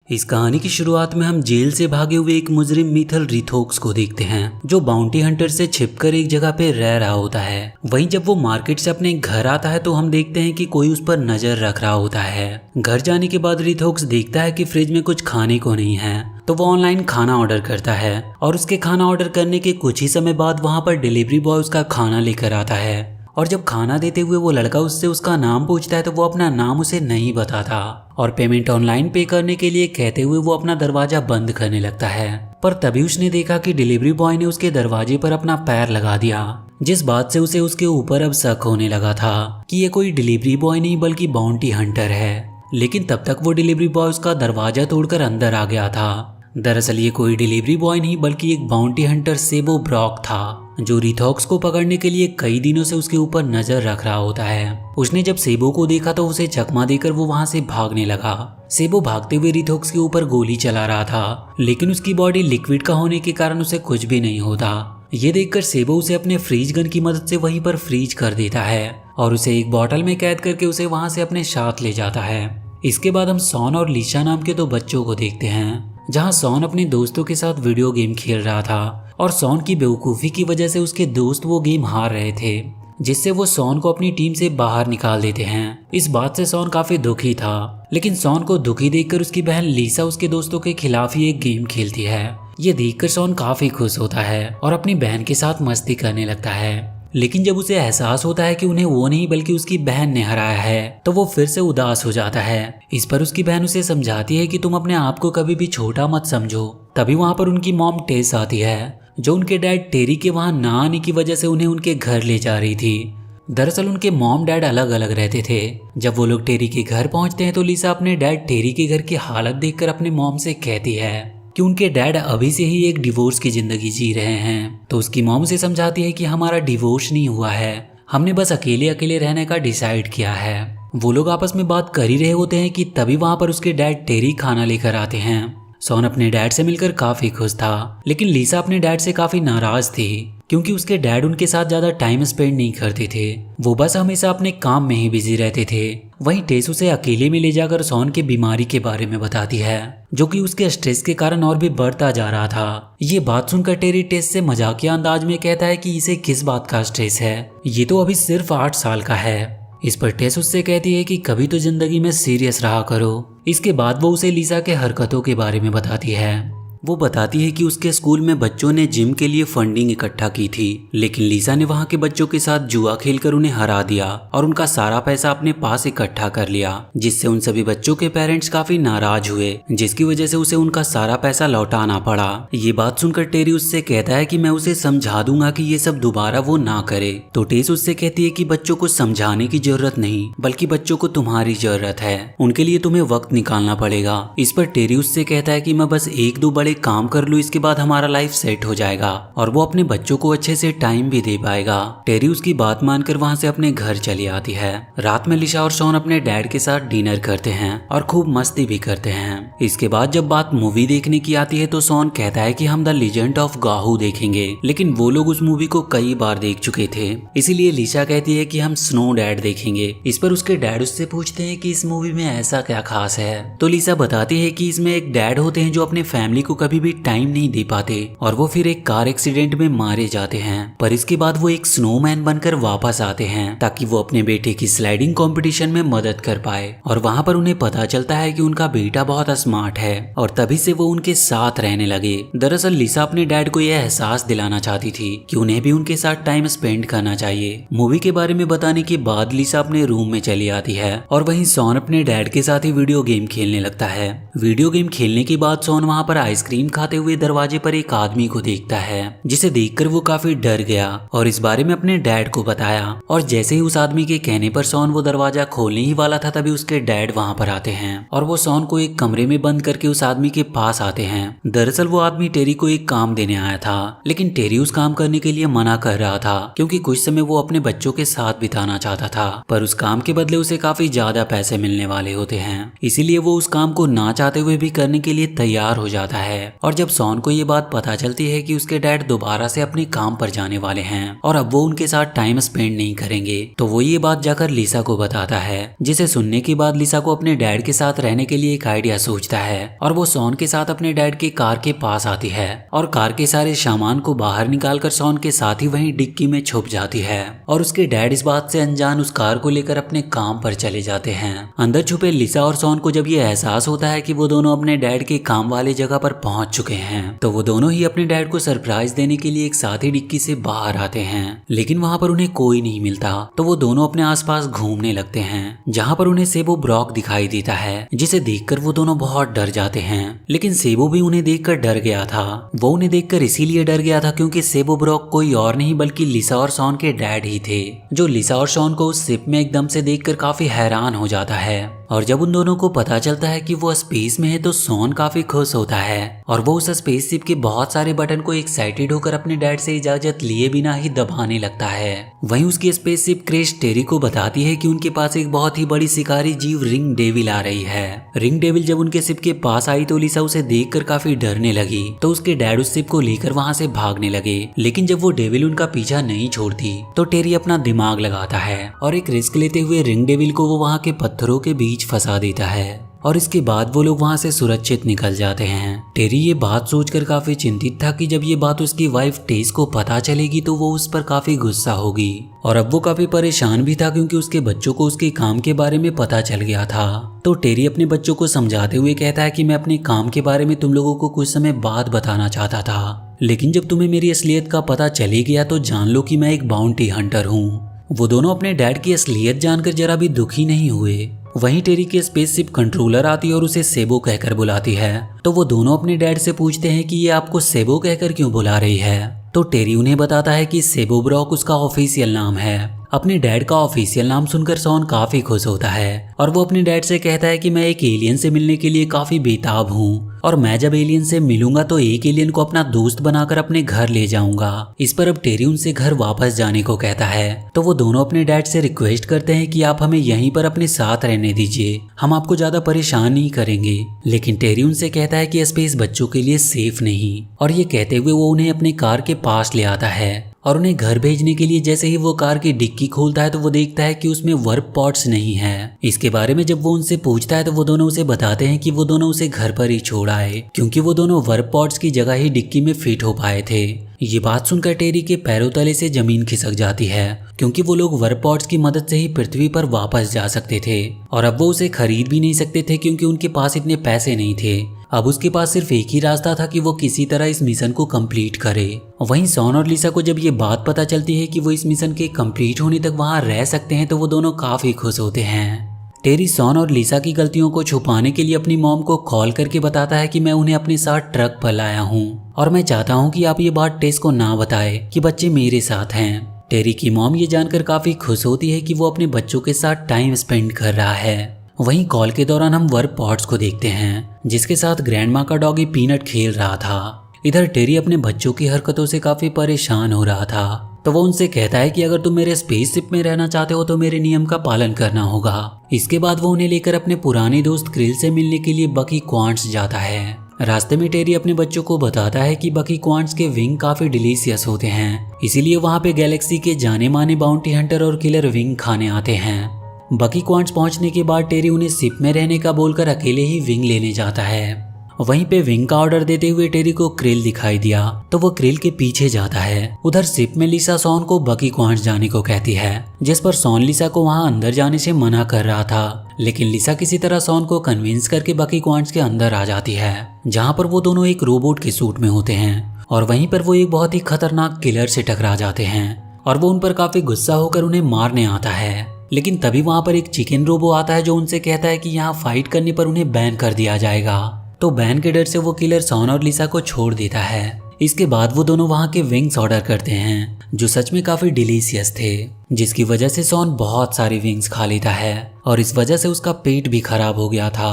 इस कहानी की शुरुआत में हम जेल से भागे हुए एक मुजरिम मिथल रिथोक्स को देखते हैं, जो बाउंटी हंटर से छिपकर एक जगह पे रह रहा होता है। वहीं जब वो मार्केट से अपने घर आता है तो हम देखते हैं कि कोई उस पर नजर रख रहा होता है। घर जाने के बाद रिथोक्स देखता है कि फ्रिज में कुछ खाने को नहीं है, तो वो ऑनलाइन खाना ऑर्डर करता है और उसके खाना ऑर्डर करने के कुछ ही समय बाद वहाँ पर डिलीवरी बॉय उसका खाना लेकर आता है। और जब खाना देते हुए वो लड़का उससे उसका नाम पूछता है तो वो अपना नाम उसे नहीं बताता और पेमेंट ऑनलाइन पे करने के लिए कहते हुए वो अपना दरवाजा बंद करने लगता है। पर तभी उसने देखा कि डिलीवरी बॉय ने उसके दरवाजे पर अपना पैर लगा दिया, जिस बात से उसे उसके ऊपर अब शक होने लगा था कि ये कोई डिलीवरी बॉय नहीं बल्कि बाउंटी हंटर है। लेकिन तब तक वो डिलीवरी बॉय उसका दरवाजा तोड़कर अंदर आ गया था। दरअसल ये कोई डिलीवरी बॉय नहीं बल्कि एक बाउंटी हंटर सेबो ब्रॉक था, जो रिथोक्स को पकड़ने के लिए कई दिनों से उसके ऊपर नजर रख रहा होता है। उसने जब सेबो को देखा तो उसे चकमा देकर वो वहां से भागने लगा। सेबो भागते हुए रिथोक्स के ऊपर गोली चला रहा था, लेकिन उसकी बॉडी लिक्विड का होने के कारण उसे कुछ भी नहीं होता। ये देखकर सेबो उसे अपने फ्रीज गन की मदद से वहीं पर फ्रीज कर देता है और उसे एक बॉटल में कैद करके उसे वहां से अपने साथ ले जाता है। इसके बाद हम सॉन और लीशा नाम के दो बच्चों को देखते हैं, जहां सॉन अपने दोस्तों के साथ वीडियो गेम खेल रहा था और सॉन की बेवकूफ़ी की वजह से उसके दोस्त वो गेम हार रहे थे, जिससे वो सॉन को अपनी टीम से बाहर निकाल देते हैं। इस बात से सॉन काफी दुखी था, लेकिन सॉन को दुखी देखकर उसकी बहन लीसा उसके दोस्तों के खिलाफ ही एक गेम खेलती है। ये देखकर सॉन काफी खुश होता है और अपनी बहन के साथ मस्ती करने लगता है। लेकिन जब उसे एहसास होता है कि उन्हें वो नहीं बल्कि उसकी बहन ने हराया है, तो वो फिर से उदास हो जाता है। इस पर उसकी बहन उसे समझाती है कि तुम अपने आप को कभी भी छोटा मत समझो। तभी वहाँ पर उनकी मॉम टेस आती है, जो उनके डैड टेरी के वहाँ ना आने की वजह से उन्हें उनके घर ले जा रही थी। दरअसल उनके मॉम डैड अलग अलग रहते थे। जब वो लोग टेरी के घर पहुंचते हैं तो लीसा अपने डैड टेरी के घर की हालत देखकर अपने मॉम से कहती है कि उनके डैड अभी से ही एक डिवोर्स की जिंदगी जी रहे हैं। तो उसकी मॉम से समझाती है कि हमारा डिवोर्स नहीं हुआ है, हमने बस अकेले अकेले रहने का डिसाइड किया है। वो लोग आपस में बात कर ही रहे होते हैं कि तभी वहां पर उसके डैड टेरी खाना लेकर आते हैं। सॉन अपने डैड से मिलकर काफी खुश था, लेकिन लीसा अपने डैड से काफी नाराज थी क्योंकि उसके डैड उनके साथ ज्यादा टाइम स्पेंड नहीं करते थे। वो बस हमेशा अपने काम में ही बिजी रहते थे। वहीं टेस उसे अकेले में ले जाकर सॉन के बीमारी के बारे में बताती है, जो कि उसके स्ट्रेस के कारण और भी बढ़ता जा रहा था। ये बात सुनकर टेरी टेस से मजाकिया अंदाज में कहता है कि इसे किस बात का स्ट्रेस है, ये तो अभी सिर्फ 8 साल का है। इस पर टेस उससे कहती है कि कभी तो जिंदगी में सीरियस रहा करो। इसके बाद वो उसे लीसा के हरकतों के बारे में बताती है। वो बताती है कि उसके स्कूल में बच्चों ने जिम के लिए फंडिंग इकट्ठा की थी, लेकिन लीसा ने वहाँ के बच्चों के साथ जुआ खेलकर उन्हें हरा दिया और उनका सारा पैसा अपने पास इकट्ठा कर लिया, जिससे उन सभी बच्चों के पेरेंट्स काफी नाराज हुए, जिसकी वजह से उसे उनका सारा पैसा लौटाना पड़ा। ये बात सुनकर टेरी उससे कहता है कि मैं उसे समझा दूंगा कि ये सब दोबारा वो ना करे। तो टेस उससे कहती है कि बच्चों को समझाने की जरूरत नहीं बल्कि बच्चों को तुम्हारी जरूरत है, उनके लिए तुम्हें वक्त निकालना पड़ेगा। इस पर टेरी उससे कहता है कि मैं बस 1-2 बड़े काम कर लूं, इसके बाद हमारा लाइफ सेट हो जाएगा और वो अपने बच्चों को अच्छे से टाइम भी दे पाएगा। टेरी उसकी बात मानकर वहां से अपने घर चली आती है। रात में लिशा और शॉन अपने डैड के साथ डिनर करते हैं और खूब मस्ती भी करते हैं। इसके बाद जब बात मूवी देखने की आती है तो शॉन कहता है कि हम द लीजेंड ऑफ गाहू देखेंगे, लेकिन वो लोग उस मूवी को कई बार देख चुके थे, इसीलिए लिशा कहती है कि हम स्नो डैड देखेंगे। इस पर उसके डैड उससे पूछते हैं कि इस मूवी में ऐसा क्या खास है, तो लिशा बताती है कि इसमें एक डैड होते हैं जो अपने फैमिली को कभी भी टाइम नहीं दे पाते और वो फिर एक कार एक्सीडेंट में मारे जाते हैं, पर इसके बाद वो एक स्नोमैन बनकर वापस आते हैं ताकि वो अपने बेटे की स्लाइडिंग कंपटीशन में मदद कर पाए। और वहाँ पर उन्हें पता चलता है कि उनका बेटा बहुत स्मार्ट है और तभी से वो उनके साथ रहने लगे। दरअसल लिसा अपने डैड को यह एहसास दिलाना चाहती थी कि उन्हें भी उनके साथ टाइम स्पेंड करना चाहिए। मूवी के बारे में बताने के बाद लिसा अपने रूम में चली आती है और वहीं सॉन अपने डैड के साथ ही वीडियो गेम खेलने लगता है। वीडियो गेम खेलने के बाद सॉन वहाँ पर आइसक्रीम खाते हुए दरवाजे पर एक आदमी को देखता है, जिसे देखकर वो काफी डर गया और इस बारे में अपने डैड को बताया। और जैसे ही उस आदमी के कहने पर सॉन वो दरवाजा खोलने ही वाला था, तभी उसके डैड वहां पर आते हैं और वो सॉन को एक कमरे में बंद करके उस आदमी के पास आते हैं। दरअसल वो आदमी टेरी को एक काम देने आया था, लेकिन टेरी उस काम करने के लिए मना कर रहा था क्योंकि कुछ समय वो अपने बच्चों के साथ बिताना चाहता था, पर उस काम के बदले उसे काफी ज्यादा पैसे मिलने वाले होते हैं, इसीलिए वो उस काम को ना चाहते हुए भी करने के लिए तैयार हो जाता है। है। और जब सॉन को ये बात पता चलती है कि उसके डैड दोबारा से अपने काम पर जाने वाले हैं और अब वो उनके साथ टाइम स्पेंड नहीं करेंगे, तो वो ये बात जाकर लिसा को बताता है, जिसे सुनने के बाद लिसा को अपने डैड के साथ रहने के लिए एक आइडिया सोचता है और वो सॉन के साथ अपने डैड की कार के पास आती है और कार के सारे सामान को बाहर निकालकर सॉन के साथ ही वहीं डिक्की में छुप जाती है। और उसके डैड इस बात से अनजान उस कार को लेकर अपने काम पर चले जाते हैं। अंदर छुपे लिसा और सॉन को जब ये एहसास होता है कि वो दोनों अपने डैड के काम वाले जगह पर पहुंच चुके हैं, तो वो दोनों ही अपने डैड को सरप्राइज देने के लिए एक साथ ही डिक्की से बाहर आते हैं। लेकिन वहां पर उन्हें कोई नहीं मिलता, तो वो दोनों अपने आसपास घूमने लगते हैं, जहां पर उन्हें सेबो ब्रॉक दिखाई देता है, जिसे देखकर वो दोनों बहुत डर जाते हैं। लेकिन सेबो भी उन्हें देखकर डर गया था। वो उन्हें देखकर इसीलिए डर गया था क्योंकि सेबो ब्रॉक कोई और नहीं बल्कि लिसा और सॉन के डैड ही थे, जो लिसा और सॉन को उस शिप में एकदम से देखकर काफी हैरान हो जाता है। और जब उन दोनों को पता चलता है कि वो स्पेस में है तो सॉन काफी खुश होता है और वो उस स्पेसशिप के बहुत सारे बटन को एक्साइटेड होकर अपने डैड से इजाजत लिए बिना ही दबाने लगता है। वहीं उसकी स्पेसशिप क्रेश टेरी को बताती है कि उनके पास एक बहुत ही बड़ी शिकारी जीव रिंग डेविल आ रही है। रिंग डेविल जब उनके शिप के पास आई तो लिसा उसे देखकर काफी डरने लगी, तो उसके डैड उस शिप को लेकर वहां से भागने लगे। लेकिन जब वो डेविल उनका पीछा नहीं छोड़ती तो टेरी अपना दिमाग लगाता है और एक रिस्क लेते हुए रिंग डेविल को वो वहां के पत्थरों के बीच फंसा देता है और इसके बाद वो लोग वहां से सुरक्षित निकल जाते हैं। टेरी ये बात सोचकर काफी चिंतित था कि जब ये बात उसकी वाइफ टेस को पता चलेगी तो वो उस पर काफी गुस्सा होगी। और अब वो काफी परेशान भी था क्योंकि उसके बच्चों को उसके काम के बारे में पता चल गया था। तो टेरी अपने बच्चों को समझाते हुए कहता है कि मैं अपने काम के बारे में तुम लोगों को कुछ समय बाद बताना चाहता था, लेकिन जब तुम्हें मेरी असलियत का पता चली गया तो जान लो कि मैं एक बाउंटी हंटर हूँ। वो दोनों अपने डैड की असलियत जानकर जरा भी दुखी नहीं हुए। वहीं टेरी की स्पेसशिप कंट्रोलर आती है और उसे सेबो कहकर बुलाती है, तो वो दोनों अपने डैड से पूछते हैं कि ये आपको सेबो कहकर क्यों बुला रही है। तो टेरी उन्हें बताता है कि सेबो ब्रॉक उसका ऑफिशियल नाम है। अपने डैड का ऑफिशियल नाम सुनकर सॉन काफी खुश होता है और वो अपने डैड से कहता है कि मैं एक एलियन से मिलने के लिए काफी बेताब हूँ और मैं जब एलियन से मिलूंगा तो एक एलियन को अपना दोस्त बनाकर अपने घर ले जाऊंगा। इस पर अब टेरी उनसे घर वापस जाने को कहता है, तो वो दोनों अपने डैड से रिक्वेस्ट करते हैं कि आप हमें यहीं पर अपने साथ रहने दीजिए, हम आपको ज्यादा परेशान नहीं करेंगे। लेकिन टेरी उनसे कहता है कि स्पेस बच्चों के लिए सेफ नहीं, और ये कहते हुए वो उन्हें अपने कार के पास ले आता है और उन्हें घर भेजने के लिए जैसे ही वो कार की डिक्की खोलता है तो वो देखता है कि उसमें वर्प पॉड्स नहीं है। इसके बारे में जब वो उनसे पूछता है तो वो दोनों उसे बताते हैं कि वो दोनों उसे घर पर ही छोड़ आए क्योंकि वो दोनों वर्प पॉड्स की जगह ही डिक्की में फिट हो पाए थे। ये बात सुनकर टेरी के पैरों तले से जमीन खिसक जाती है क्योंकि वो लोग वर्प पॉड्स की मदद से ही पृथ्वी पर वापस जा सकते थे और अब वो उसे खरीद भी नहीं सकते थे क्योंकि उनके पास इतने पैसे नहीं थे। अब उसके पास सिर्फ एक ही रास्ता था कि वो किसी तरह इस मिशन को कंप्लीट करे। वहीं सॉन और लिसा को जब ये बात पता चलती है कि वो इस मिशन के कंप्लीट होने तक वहां रह सकते हैं तो वो दोनों काफी खुश होते हैं। टेरी सॉन और लिसा की गलतियों को छुपाने के लिए अपनी मॉम को कॉल करके बताता है कि मैं उन्हें अपने साथ ट्रक पर लाया हूँ और मैं चाहता हूँ कि आप ये बात टेस को ना बताए कि बच्चे मेरे साथ हैं। टेरी की मॉम ये जानकर काफी खुश होती है कि वो अपने बच्चों के साथ टाइम स्पेंड कर रहा है। वहीं कॉल के दौरान हम वर्प पॉड्स को देखते हैं जिसके साथ ग्रैंडमा का डॉगी पीनट खेल रहा था। इधर टेरी अपने बच्चों की हरकतों से काफी परेशान हो रहा था, तो वो उनसे कहता है कि अगर तुम मेरे स्पेसशिप में रहना चाहते हो तो मेरे नियम का पालन करना होगा। इसके बाद वो उन्हें लेकर अपने पुराने दोस्त क्रिल से मिलने के लिए बकी क्वांट्स जाता है। रास्ते में टेरी अपने बच्चों को बताता है कि बकी क्वांट्स के विंग काफी डिलीशियस होते हैं, इसीलिए वहाँ पे गैलेक्सी के जाने माने बाउंटी हंटर और किलर विंग खाने आते हैं। बकी क्वांट्स पहुंचने के बाद टेरी उन्हें शिप में रहने का बोलकर अकेले ही विंग लेने जाता है। वहीं पे विंग का ऑर्डर देते हुए टेरी को क्रिल दिखाई दिया तो वो क्रिल के पीछे जाता है। उधर शिप में लिसा सॉन को बकी क्वांट्स जाने को कहती है, जिस पर सॉन लिसा को वहां अंदर जाने से मना कर रहा था, लेकिन लिसा किसी तरह सॉन को कन्विंस करके बकी क्वांट्स के अंदर आ जाती है, जहाँ पर वो दोनों एक रोबोट के सूट में होते हैं और वहीं पर वो एक बहुत ही खतरनाक किलर से टकरा जाते हैं और वो उन पर काफी गुस्सा होकर उन्हें मारने आता है। लेकिन तभी वहां पर एक चिकन रोबो आता है जो उनसे कहता है कि यहाँ फाइट करने पर उन्हें बैन कर दिया जाएगा। तो बैन के डर से वो किलर सॉन और लिसा को छोड़ देता है। इसके बाद वो दोनों वहां के विंग्स ऑर्डर करते हैं जो सच में काफी डिलीशियस थे, जिसकी वजह से सॉन बहुत सारी विंग्स खा लेता है और इस वजह से उसका पेट भी खराब हो गया था।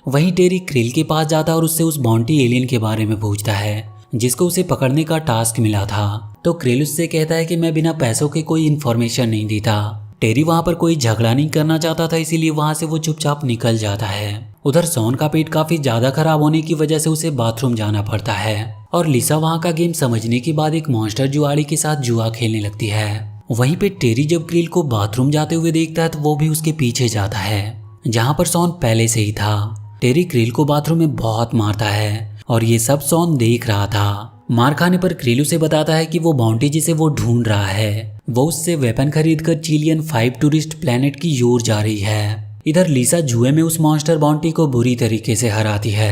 वहीं टेरी क्रिल के पास जाता है और उससे उस बाउंटी एलियन के बारे में पूछता है जिसको उसे पकड़ने का टास्क मिला था। तो क्रिल उससे कहता है कि मैं बिना पैसों के कोई इन्फॉर्मेशन नहीं देता, टेरी वहाँ पर कोई झगड़ा नहीं करना चाहता था, इसीलिए वहाँ से वो चुपचाप निकल जाता है। उधर सॉन का पेट काफी ज्यादा खराब होने की वजह से उसे बाथरूम जाना पड़ता है और लिसा वहाँ का गेम समझने के बाद एक मॉन्स्टर जुआड़ी के साथ जुआ खेलने लगती है। वहीं पे टेरी जब क्रिल को बाथरूम जाते हुए देखता है तो वो भी उसके पीछे जाता है, जहाँ पर सॉन पहले से ही था। टेरी क्रिल को बाथरूम में बहुत मारता है और ये सब सॉन देख रहा था। मार खाने पर क्रिल उसे बताता है कि वो बाउंटी जिसे वो ढूंढ रहा है वो उससे वेपन खरीदकर चिलियन 5 टूरिस्ट प्लेनेट की ओर जा रही है। इधर लिसा जुए में उस मॉन्स्टर बाउंटी को बुरी तरीके से हराती है।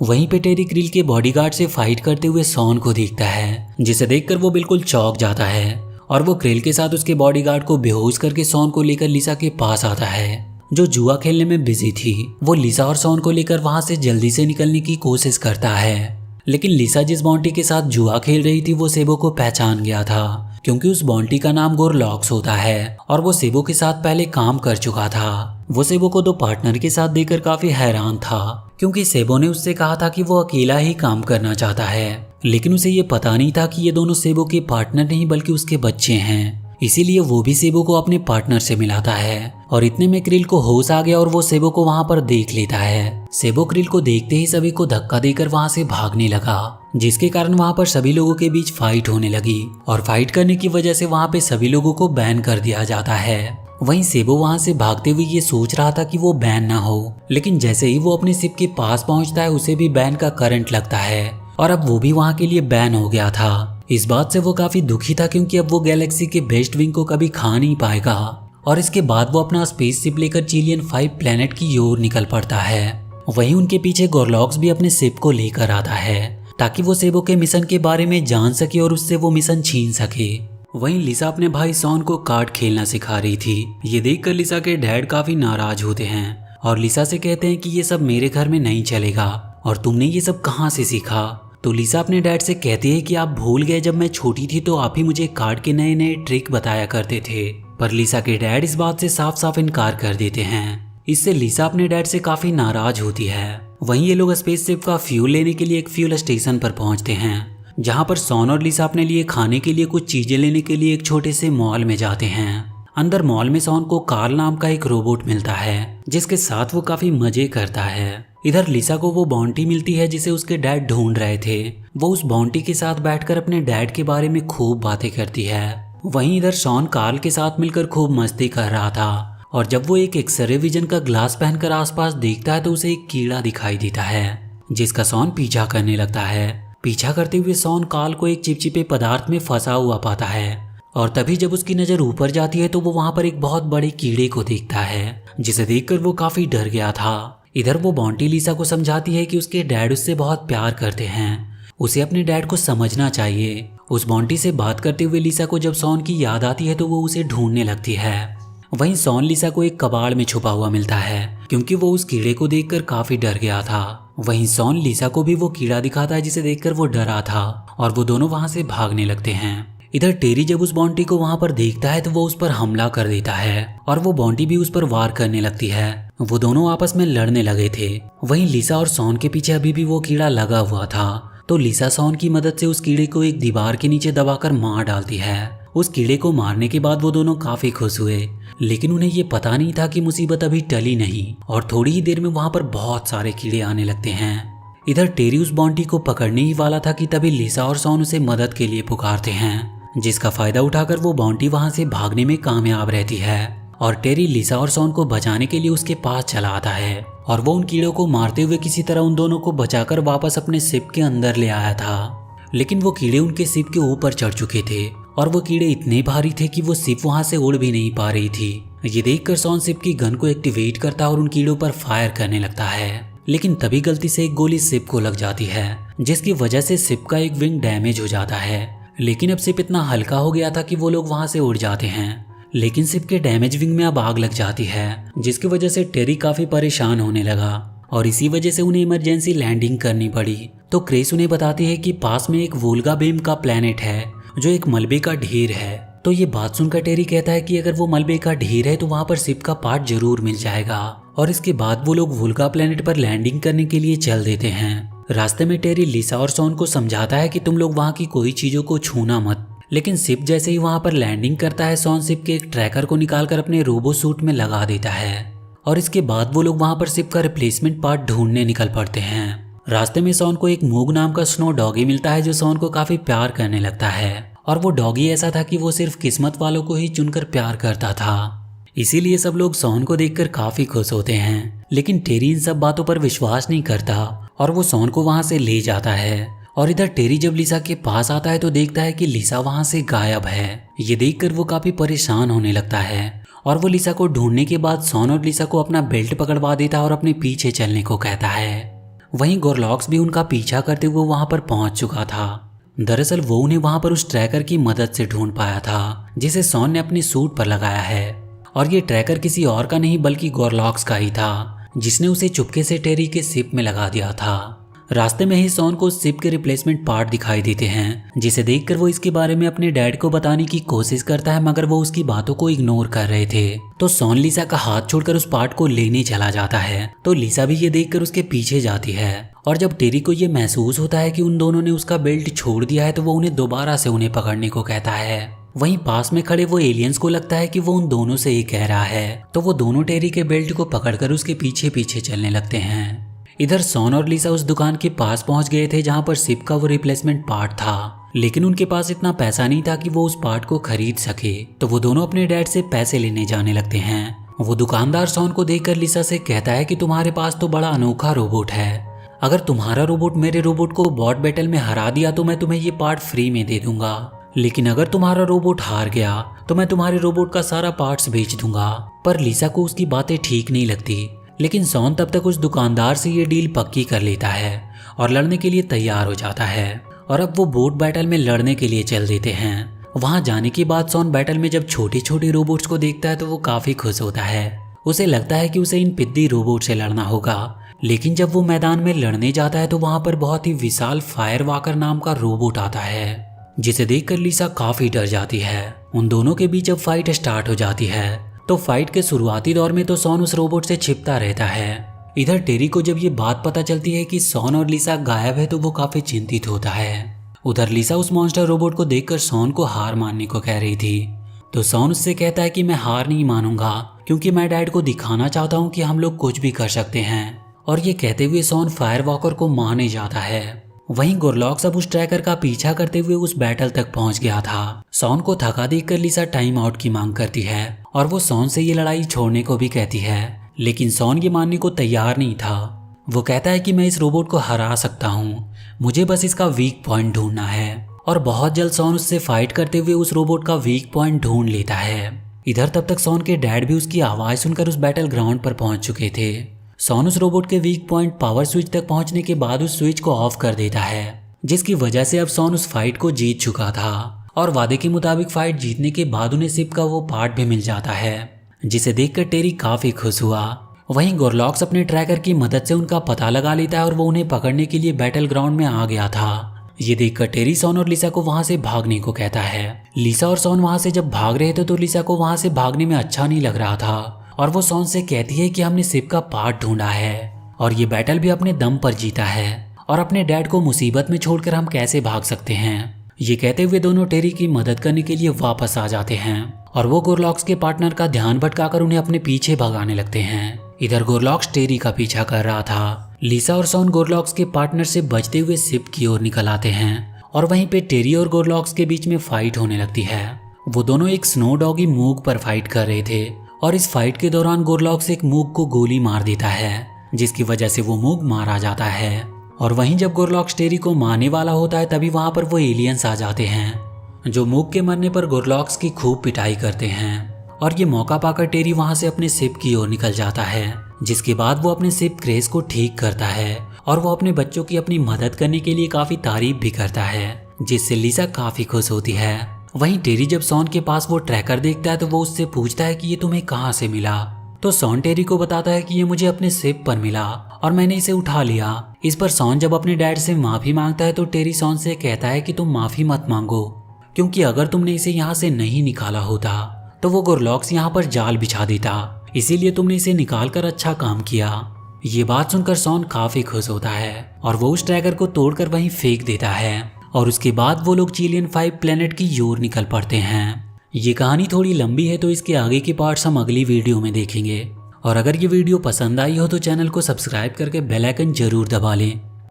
वहीं पे टेरी क्रिल के बॉडीगार्ड से फाइट करते हुए सॉन को देखता है, जिसे देखकर वो बिल्कुल चौंक जाता है और वो क्रिल के साथ उसके बॉडीगार्ड को बेहोश करके सॉन को लेकर लिसा के पास आता है, जो जुआ खेलने में बिजी थी। वो लिसा और सॉन को लेकर वहां से जल्दी से निकलने की कोशिश करता है, लेकिन लिसा जिस बाउंटी के साथ जुआ खेल रही थी वो सेबो को पहचान गया था, क्योंकि उस बाउंटी का नाम गोरलॉक्स होता है और वो सेबो के साथ पहले काम कर चुका था। वो सेबो को 2 पार्टनर के साथ देखकर काफी हैरान था, क्योंकि सेबो ने उससे कहा था कि वो अकेला ही काम करना चाहता है, लेकिन उसे ये पता नहीं था कि ये दोनों सेबो के पार्टनर नहीं बल्कि उसके बच्चे हैं। इसीलिए वो भी सेबो को अपने पार्टनर से मिलाता है और इतने में क्रिल को होश आ गया और वो सेबो को वहां पर देख लेता है। सेबो क्रिल को देखते ही सभी को धक्का देकर वहां से भागने लगा, जिसके कारण वहां पर सभी लोगों के बीच फाइट होने लगी और फाइट करने की वजह से वहां पे सभी लोगों को बैन कर दिया जाता है। वहीं सेबो वहां से भागते हुए ये सोच रहा था कि वो बैन ना हो, लेकिन जैसे ही वो अपने शिप के पास पहुंचता है उसे भी बैन का करंट लगता है और अब वो भी वहां के लिए बैन हो गया था। इस बात से वो काफी दुखी था, क्योंकि अब वो गैलेक्सी के बेस्ट विंग को कभी खा नहीं पाएगा और इसके बाद वो अपना स्पेसशिप लेकर चिलियन 5 प्लेनेट की ओर निकल पड़ता है। वहीं उनके पीछे गोरलॉक्स भी अपने शिप को लेकर आता है ताकि वो सेबो के मिशन के बारे में जान सके और उससे वो मिशन छीन सके। वहीं लिसा अपने भाई सॉन को कार्ड खेलना सिखा रही थी। ये देखकर लिसा के डैड काफी नाराज होते हैं और लिसा से कहते हैं कि ये सब मेरे घर में नहीं चलेगा और तुमने ये सब कहाँ से सीखा। तो लिसा अपने डैड से कहती है कि आप भूल गए, जब मैं छोटी थी तो आप ही मुझे कार्ड के नए नए ट्रिक बताया करते थे। पर लिसा के डैड इस बात से साफ साफ इनकार कर देते हैं। इससे लिसा अपने डैड से काफी नाराज होती है। वहीं ये लोग स्पेसशिप का फ्यूल लेने के लिए एक फ्यूल स्टेशन पर पहुंचते हैं, जहां पर सॉन और लिसा अपने लिए खाने के लिए कुछ चीजें लेने के लिए एक छोटे से मॉल में जाते हैं। अंदर मॉल में सॉन को कार्ल नाम का एक रोबोट मिलता है, जिसके साथ वो काफी मजे करता है। इधर लिसा को वो बाउंटी मिलती है जिसे उसके डैड ढूंढ रहे थे। वो उस बाउंटी के साथ बैठकर अपने डैड के बारे में खूब बातें करती है। वहीं इधर सॉन कार्ल के साथ मिलकर खूब मस्ती कर रहा था और जब वो एक एक्सरे विजन का ग्लास पहनकर आसपास देखता है तो उसे एक कीड़ा दिखाई देता है, जिसका सॉन पीछा करने लगता है। पीछा करते हुए सॉन कार्ल को एक चिपचिपे पदार्थ में फंसा हुआ पाता है और तभी जब उसकी नजर ऊपर जाती है तो वो वहां पर एक बहुत बड़े कीड़े को देखता है, जिसे देखकर वो काफी डर गया था। इधर वो बाउंटी लिसा को समझाती है कि उसके डैड उससे बहुत प्यार करते हैं, उसे अपने डैड को समझना चाहिए। उस बाउंटी से बात करते हुए लिसा को जब सॉन की याद आती है तो वो उसे ढूंढने लगती है। वहीं सॉन लिसा को एक कबाड़ में छुपा हुआ मिलता है, क्योंकि वो उस कीड़े को देखकर काफी डर गया था। वहीं सॉन लिसा को भी वो कीड़ा दिखाता है जिसे देखकर वो डरा था और वो दोनों वहां से भागने लगते हैं। इधर टेरी जब उस बाउंटी को वहां पर देखता है तो वो उस पर हमला कर देता है और वो बाउंटी भी उस पर वार करने लगती है। वो दोनों आपस में लड़ने लगे थे। वहीं लिसा और सॉन के पीछे अभी भी वो कीड़ा लगा हुआ था, तो लिसा सॉन की मदद से उस कीड़े को एक दीवार के नीचे दबाकर मार डालती है। उस कीड़े को मारने के बाद वो दोनों काफी खुश हुए, लेकिन उन्हें ये पता नहीं था कि मुसीबत अभी टली नहीं और थोड़ी ही देर में वहां पर बहुत सारे कीड़े आने लगते हैं। इधर टेरी उस बाउंटी को पकड़ने ही वाला था कि तभी लिसा और सॉन उसे मदद के लिए पुकारते हैं, जिसका फायदा उठाकर वो बाउंटी वहां से भागने में कामयाब रहती है और टेरी लिसा और सॉन को बचाने के लिए उसके पास चला आता है और वो उन कीड़ों को मारते हुए किसी तरह उन दोनों को बचाकर वापस अपने शिप के अंदर ले आया था। लेकिन वो कीड़े उनके शिप के ऊपर चढ़ चुके थे और वो कीड़े इतने भारी थे कि वो शिप वहां से उड़ भी नहीं पा रही थी। ये देखकर सॉन शिप की गन को एक्टिवेट करता और उन कीड़ों पर फायर करने लगता है, लेकिन तभी गलती से एक गोली शिप को लग जाती है, जिसकी वजह से शिप का एक विंग डैमेज हो जाता है। लेकिन अब शिप इतना हल्का हो गया था कि वो लोग वहां से उड़ जाते हैं, लेकिन शिप के डैमेज विंग में अब आग लग जाती है, जिसकी वजह से टेरी काफी परेशान होने लगा और इसी वजह से उन्हें इमरजेंसी लैंडिंग करनी पड़ी। तो क्रेस उन्हें बताती है कि पास में एक वोल्गा बेम का प्लेनेट है जो एक मलबे का ढेर है। तो ये बात सुनकर टेरी कहता है कि अगर वो मलबे का ढेर है तो वहां पर शिप का पार्ट जरूर मिल जाएगा और इसके बाद वो लोग वोल्गा प्लेनेट पर लैंडिंग करने के लिए चल देते हैं। रास्ते में टेरी लिसा और सॉन को समझाता है कि तुम लोग वहां की कोई चीजों को छूना मत, लेकिन शिप जैसे ही वहां पर लैंडिंग करता है, सॉन शिप के एक ट्रैकर को निकालकर अपने रोबो सूट में लगा देता है और इसके बाद वो लोग वहां पर शिप का रिप्लेसमेंट पार्ट ढूंढने निकल पड़ते हैं। रास्ते में सॉन को एक मूग नाम का स्नो डॉगी मिलता है जो सॉन को काफी प्यार करने लगता है और वो डॉगी ऐसा था कि वो सिर्फ किस्मत वालों को ही चुनकर प्यार करता था। इसीलिए सब लोग सॉन को देखकर काफी खुश होते हैं। लेकिन टेरी इन सब बातों पर विश्वास नहीं करता और वो सॉन को वहां से ले जाता है। और इधर टेरी जब लिसा के पास आता है तो देखता है कि लिसा वहां से गायब है। ये देखकर वो काफी परेशान होने लगता है और वो लिसा को ढूंढने के बाद सॉन और लिसा को अपना बेल्ट पकड़वा देता है और अपने पीछे चलने को कहता है। वहीं गोरलॉक्स भी उनका पीछा करते हुए वहां पर पहुंच चुका था। दरअसल वो उन्हें वहां पर उस ट्रैकर की मदद से ढूंढ पाया था जिसे सॉन ने अपने सूट पर लगाया है और ये ट्रैकर किसी और का नहीं बल्कि गोरलॉक्स का ही था जिसने उसे चुपके से टेरी के शिप में लगा दिया था। रास्ते में ही सॉन को शिप के रिप्लेसमेंट पार्ट दिखाई देते हैं जिसे देखकर वो इसके बारे में अपने डैड को बताने की कोशिश करता है, मगर वो उसकी बातों को इग्नोर कर रहे थे। तो सॉन लिसा का हाथ छोड़कर उस पार्ट को लेने चला जाता है तो लिसा भी ये देखकर उसके पीछे जाती है और जब टेरी को ये महसूस होता है कि उन दोनों ने उसका बेल्ट छोड़ दिया है तो वो उन्हें दोबारा से उन्हें पकड़ने को कहता है। वहीं पास में खड़े वो एलियंस को लगता है कि वो उन दोनों से ही कह रहा है तो वो दोनों टेरी के बेल्ट को पकड़कर उसके पीछे पीछे चलने लगते हैं। इधर सॉन और लिसा उस दुकान के पास पहुंच गए थे जहां पर शिप का वो रिप्लेसमेंट पार्ट था, लेकिन उनके पास इतना पैसा नहीं था कि वो उस पार्ट को खरीद सके। तो वो दोनों अपने डैड से पैसे लेने जाने लगते हैं। वो दुकानदार सॉन को देखकर लिसा से कहता है कि तुम्हारे पास तो बड़ा अनोखा रोबोट है, अगर तुम्हारा रोबोट मेरे रोबोट को बॉट बैटल में हरा दिया तो मैं तुम्हें ये पार्ट फ्री में दे दूंगा, लेकिन अगर तुम्हारा रोबोट हार गया तो मैं तुम्हारे रोबोट का सारा पार्ट्स बेच दूंगा। पर लिसा को उसकी बातें ठीक नहीं लगती, लेकिन सॉन तब तक उस दुकानदार से ये डील पक्की कर लेता है और लड़ने के लिए तैयार हो जाता है और अब वो बोट बैटल में लड़ने के लिए चल देते हैं। वहां जाने के बाद सॉन बैटल में जब छोटे छोटे रोबोट्स को देखता है तो वो काफी खुश होता है। उसे लगता है कि उसे इन पिद्दी रोबोट से लड़ना होगा, लेकिन जब वो मैदान में लड़ने जाता है तो वहां पर बहुत ही विशाल फायर वॉकर नाम का रोबोट आता है जिसे देखकर लिसा काफी डर जाती है। उन दोनों के बीच अब फाइट स्टार्ट हो जाती है। तो फाइट के शुरुआती दौर में तो सॉन उस रोबोट से छिपता रहता है। इधर टेरी को जब ये बात पता चलती है कि सॉन और लिसा गायब है तो वो काफी चिंतित होता है। उधर लिसा उस मॉन्स्टर रोबोट को देखकर सॉन को हार मानने को कह रही थी, तो सॉन उससे कहता है कि मैं हार नहीं मानूंगा क्योंकि मैं डैड को दिखाना चाहता हूँ कि हम लोग कुछ भी कर सकते हैं। और ये कहते हुए सॉन फायर वॉकर को मारने जाता है। वहीं गोरलॉक्स अब उस ट्रैकर का पीछा करते हुए उस बैटल तक पहुंच गया था। सॉन को थका देखकर लिसा टाइम आउट की मांग करती है और वो सॉन से ये लड़ाई छोड़ने को भी कहती है, लेकिन सॉन ये मानने को तैयार नहीं था। वो कहता है कि मैं इस रोबोट को हरा सकता हूँ, मुझे बस इसका वीक पॉइंट ढूंढना है। और बहुत जल्द सॉन उससे फाइट करते हुए उस रोबोट का वीक पॉइंट ढूंढ लेता है। इधर तब तक सॉन के डैड भी उसकी आवाज सुनकर उस बैटल ग्राउंड पर पहुंच चुके थे। सॉन उस रोबोट के वीक पॉइंट पावर स्विच तक पहुंचने के बाद उस स्विच को ऑफ कर देता है, जिसकी वजह से अब सॉन उस फाइट को जीत चुका था। और वादे के मुताबिक फाइट जीतने के बाद उन्हें शिप का वो पार्ट भी मिल जाता है, जिसे देखकर टेरी काफी खुश हुआ। वहीं गोरलॉक्स अपने ट्रैकर की मदद से उनका पता लगा लेता है और वो उन्हें पकड़ने के लिए बैटल ग्राउंड में आ गया था। ये देखकर टेरी सॉन और लिसा को वहां से भागने को कहता है। लिसा और सॉन वहां से जब भाग रहे थे तो लिसा को वहां से भागने में अच्छा नहीं लग रहा था और वो सॉन से कहती है कि हमने शिप का पार्ट ढूंढा है और ये बैटल भी अपने दम पर जीता है और अपने डैड को मुसीबत में छोड़कर हम कैसे भाग सकते हैं। ये कहते हुए दोनों टेरी की मदद करने के लिए वापस आ जाते हैं और वो गोरलॉक्स के पार्टनर का ध्यान भटकाकर उन्हें अपने पीछे भगाने लगते हैं। इधर गोरलॉक्स टेरी का पीछा कर रहा था। लिसा और सॉन गोरलॉक्स के पार्टनर से बचते हुए शिप की ओर निकल आते हैं और वहीं पे टेरी और गोरलॉक्स के बीच में फाइट होने लगती है। वो दोनों एक स्नो डॉगी मूग पर फाइट कर रहे थे और इस फाइट के दौरान गोरलॉक्स एक मूग को गोली मार देता है, जिसकी वजह से वो मूग मारा जाता है। और वहीं जब गोरलॉक्स टेरी को मारने वाला होता है तभी वहां पर वो एलियंस आ जाते हैं जो मूग के मरने पर गोरलॉक्स की खूब पिटाई करते हैं। और ये मौका पाकर टेरी वहां से अपने शिप की ओर निकल जाता है, जिसके बाद वो अपने शिप क्रेस को ठीक करता है और वो अपने बच्चों की अपनी मदद करने के लिए काफी तारीफ भी करता है, जिससे लिसा काफी खुश होती है। वहीं टेरी जब सॉन के पास वो ट्रैकर देखता है तो वो उससे पूछता है कि ये तुम्हें कहाँ से मिला। तो सॉन टेरी को बताता है कि ये मुझे अपने शिप पर मिला और मैंने इसे उठा लिया। इस पर सॉन जब अपने डैड से माफी मांगता है तो टेरी सॉन से कहता है कि तुम माफी मत मांगो, क्योंकि अगर तुमने इसे यहाँ से नहीं निकाला होता तो वो गोरलॉक्स यहाँ पर जाल बिछा देता, इसीलिए तुमने इसे निकाल कर अच्छा काम किया। ये बात सुनकर सॉन काफी खुश होता है और वो उस ट्रैकर को तोड़कर वहीं फेंक देता है और उसके बाद वो लोग चिलियन 5 प्लेनेट की ओर निकल पड़ते हैं। ये कहानी थोड़ी लंबी है तो इसके आगे के पार्ट्स हम अगली वीडियो में देखेंगे। और अगर ये वीडियो पसंद आई हो तो चैनल को सब्सक्राइब करके बेल आइकन जरूर दबा लें।